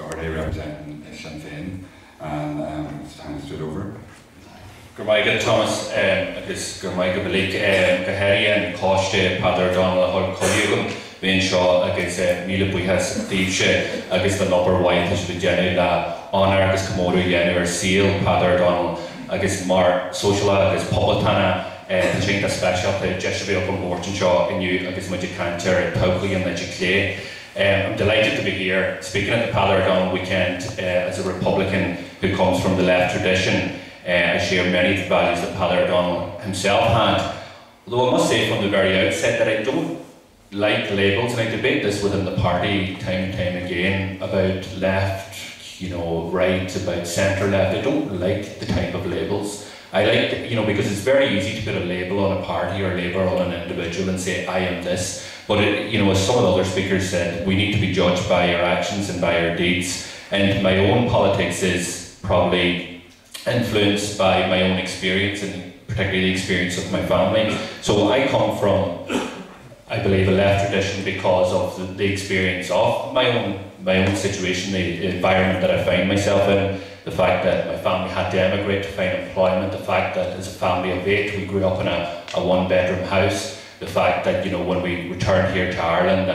Doherty representing Sinn Féin, and it's time to over. Gurmaiga Thomas, agus Gurmaiga Balik, Gaheri and Coste, Peadar O'Donnell Weekend, Féin Shaw, agus Mila Buihas, Deepshe, agus the Lubber White, which would generate honor, agus Komodo Yenu or Seal, Peadar O'Donnell, agus Mar Sociala, agus Poplitana, the Chinta Special, the Jeshavi Open Morton Shaw, and you, agus Magic Canter, and Paukley and Magic Clay. I'm delighted to be here speaking at the Peadar O'Donnell Weekend as a Republican who comes from the left tradition. I share many of the values that Peadar O'Donnell himself had. Although I must say from the very outset that I don't like labels, and I debate this within the party time and time again about left, right, about centre left. I don't like the type of labels. I like, because it's very easy to put a label on a party or a label on an individual and say, I am this. But, as some of the other speakers said, we need to be judged by our actions and by our deeds. And my own politics is probably influenced by my own experience, and particularly the experience of my family. So I come from, I believe, a left tradition because of the experience of my own situation, the environment that I find myself in, the fact that my family had to emigrate to find employment, the fact that as a family of 8 we grew up in a one-bedroom house, the fact that when we returned here to Ireland,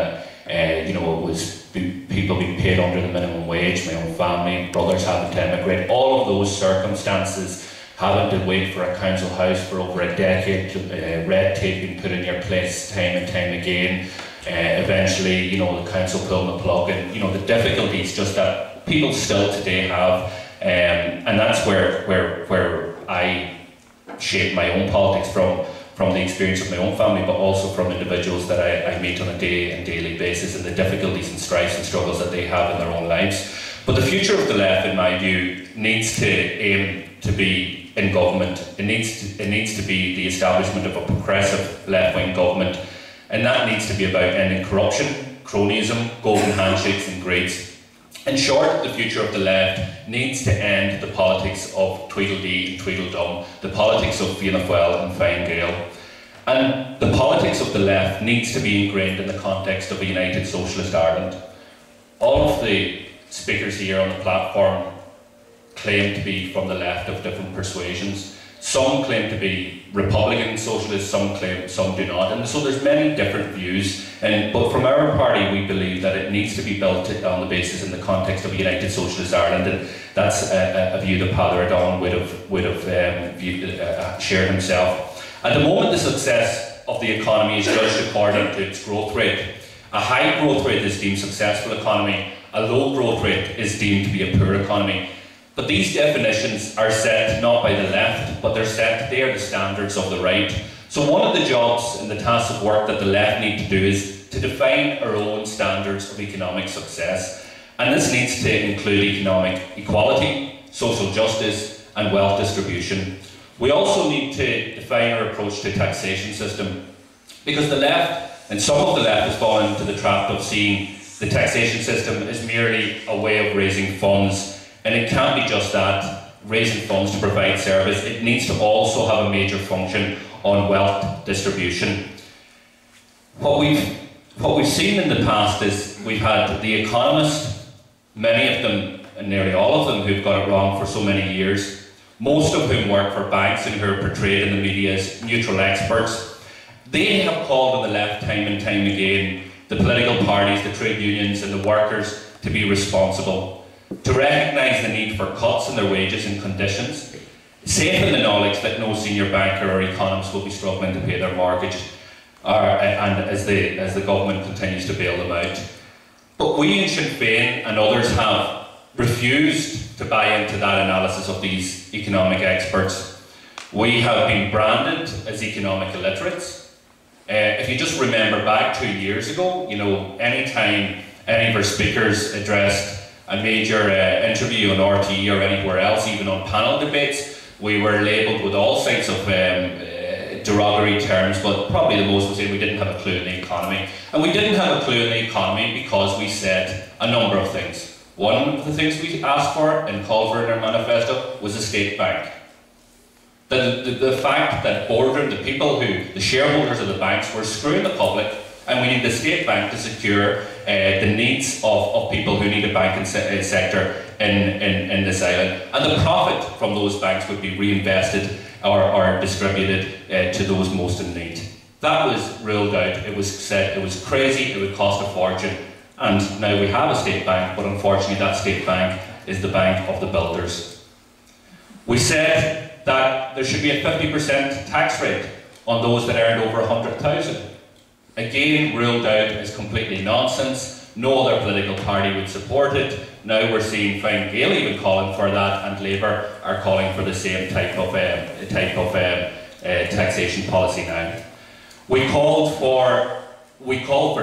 it was people being paid under the minimum wage, my own family, brothers having to emigrate, all of those circumstances, having to wait for a council house for over a decade, red tape being put in your place time and time again, eventually, the council pulling the plug, and the difficulties just that people still today have, and that's where I shape my own politics from the experience of my own family, but also from individuals that I meet on a daily basis, and the difficulties and strifes and struggles that they have in their own lives. But the future of the left, in my view, needs to aim to be in government. It needs to be the establishment of a progressive left-wing government, and that needs to be about ending corruption, cronyism, golden handshakes and greeds. In short, the future of the left needs to end the politics of Tweedledee and Tweedledum, the politics of Fianna Fáil and Fine Gael. And the politics of the left needs to be ingrained in the context of a united socialist Ireland. All of the speakers here on the platform claim to be from the left of different persuasions. Some claim to be Republican socialists, some do not, and so there's many different views. But from our party, we believe that it needs to be built on the basis in the context of a united socialist Ireland, and that's a view that Peadar O'Donnell would have shared himself. At the moment, the success of the economy is judged according to its growth rate. A high growth rate is deemed successful economy. A low growth rate is deemed to be a poor economy. But these definitions are set not by the left, but they are the standards of the right. So one of the jobs and the tasks of work that the left need to do is to define our own standards of economic success. And this needs to include economic equality, social justice, and wealth distribution. We also need to define our approach to taxation system, because the left, and some of the left, has fallen into the trap of seeing the taxation system as merely a way of raising funds. And it can't be just that, raising funds to provide service. It needs to also have a major function on wealth distribution. What we've seen in the past is we've had the economists, many of them, and nearly all of them, who've got it wrong for so many years, most of whom work for banks and who are portrayed in the media as neutral experts. They have called on the left time and time again, the political parties, the trade unions and the workers, to be responsible, to recognise the need for cuts in their wages and conditions, safe in the knowledge that no senior banker or economist will be struggling to pay their mortgage, and as the government continues to bail them out. But we in Sinn Féin and others have refused to buy into that analysis of these economic experts. We have been branded as economic illiterates. If you just remember back 2 years ago, any time any of our speakers addressed a major interview on RTE or anywhere else, even on panel debates, we were labelled with all sorts of derogatory terms, but probably the most was saying we didn't have a clue in the economy. And we didn't have a clue in the economy because we said a number of things. One of the things we asked for and called for in our manifesto was a state bank. The fact that Boardroom, the shareholders of the banks, were screwing the public and we need the state bank to secure the needs of people who need a banking sector in this island. And the profit from those banks would be reinvested or distributed to those most in need. That was ruled out. It was said it was crazy, it would cost a fortune. And now we have a state bank, but unfortunately that state bank is the bank of the builders. We said that there should be a 50% tax rate on those that earned over 100,000. Again, ruled out as completely nonsense. No other political party would support it. Now we're seeing Fine Gael even calling for that, and Labour are calling for the same type of taxation policy now. We called for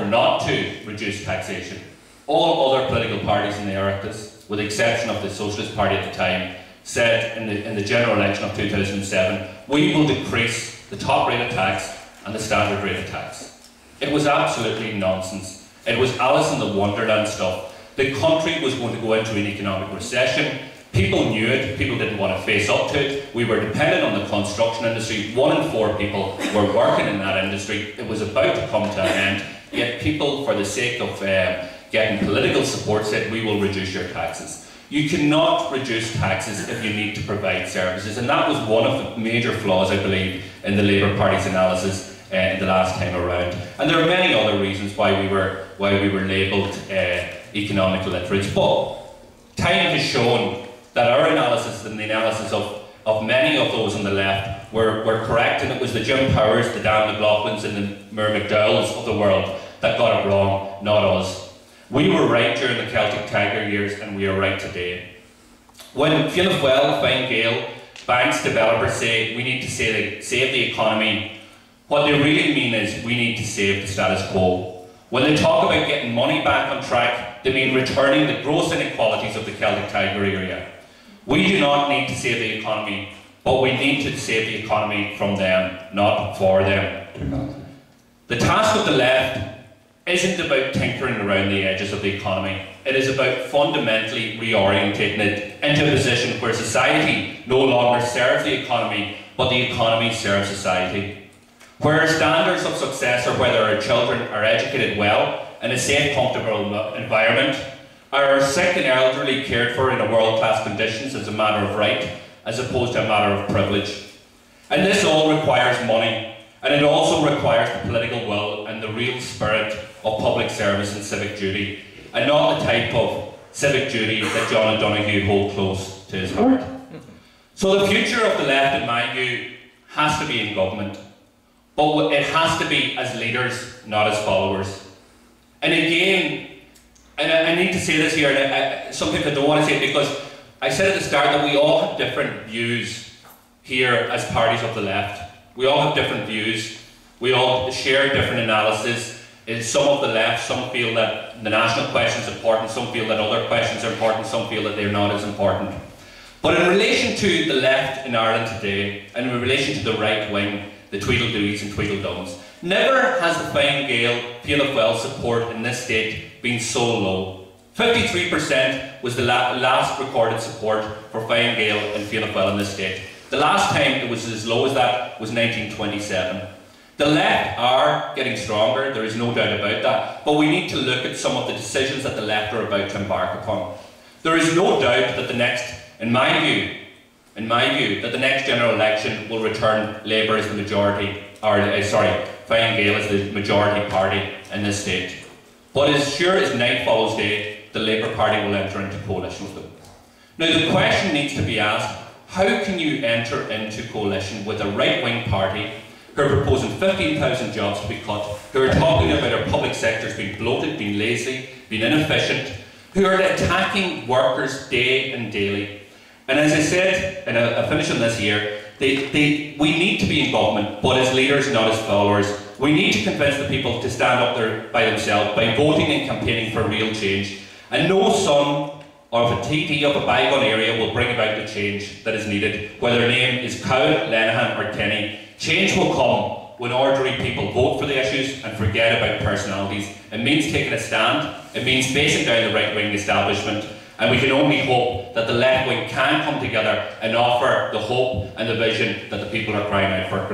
not to reduce taxation. All other political parties in the Oireachtas, with the exception of the Socialist Party at the time, said in the general election of 2007, we will decrease the top rate of tax and the standard rate of tax. It was absolutely nonsense. It was Alice in the Wonderland stuff. The country was going to go into an economic recession. People knew it. People didn't want to face up to it. We were dependent on the construction industry. 1 in 4 people were working in that industry. It was about to come to an end. Yet people, for the sake of getting political support, said, we will reduce your taxes. You cannot reduce taxes if you need to provide services. And that was one of the major flaws, I believe, in the Labour Party's analysis in the last time around. And there are many other reasons why we were labelled economic illiterates. But time has shown that our analysis and the analysis of many of those on the left were correct, and it was the Jim Powers, the Dan McLaughlins and the Muir McDowells of the world that got it wrong, not us. We were right during the Celtic Tiger years, and we are right today. When Fianna Fáil, Fine Gael, banks, developers say we need to save the economy, what they really mean is we need to save the status quo. When they talk about getting money back on track, they mean returning the gross inequalities of the Celtic Tiger era. We do not need to save the economy, but we need to save the economy from them, not for them. The task of the left isn't about tinkering around the edges of the economy. It is about fundamentally reorientating it into a position where society no longer serves the economy, but the economy serves society. Where standards of success are whether our children are educated well in a safe, comfortable environment, are our sick and elderly cared for in a world-class conditions as a matter of right, as opposed to a matter of privilege. And this all requires money. And it also requires the political will and the real spirit of public service and civic duty, and not the type of civic duty that John O'Donoghue hold close to his heart. So the future of the left, in my view, has to be in government, but it has to be as leaders, not as followers. And again, and I need to say this here, and sometimes I don't want to say it because I said at the start that we all have different views here as parties of the left. We all have different views. We all share different analysis. Some of the left, some feel that the national question is important, some feel that other questions are important, some feel that they're not as important. But in relation to the left in Ireland today, and in relation to the right wing, the Tweedledoos and Tweedledums, never has the Fine Gael, Fianna Fáil support in this state been so low. 53% was the last recorded support for Fine Gael and Fianna Fáil in this state. The last time it was as low as that was 1927. The left are getting stronger, there is no doubt about that, but we need to look at some of the decisions that the left are about to embark upon. There is no doubt that the next, in my view, that the next general election will return Labour as the majority, Fine Gael as the majority party in this state. But as sure as night follows day, the Labour Party will enter into coalition with them. Now the question needs to be asked, how can you enter into coalition with a right-wing party who are proposing 15,000 jobs to be cut, who are talking about our public sectors being bloated, being lazy, being inefficient, who are attacking workers day and daily? And as I said, and I'll finish on this here, we need to be in government, but as leaders, not as followers. We need to convince the people to stand up there by themselves, by voting and campaigning for real change. And no son of a TD of a bygone area will bring about the change that is needed, whether their name is Cowan, Lenihan or Kenny. Change will come when ordinary people vote for the issues and forget about personalities. It means taking a stand, it means facing down the right-wing establishment, and we can only hope that the left-wing can come together and offer the hope and the vision that the people are crying out for.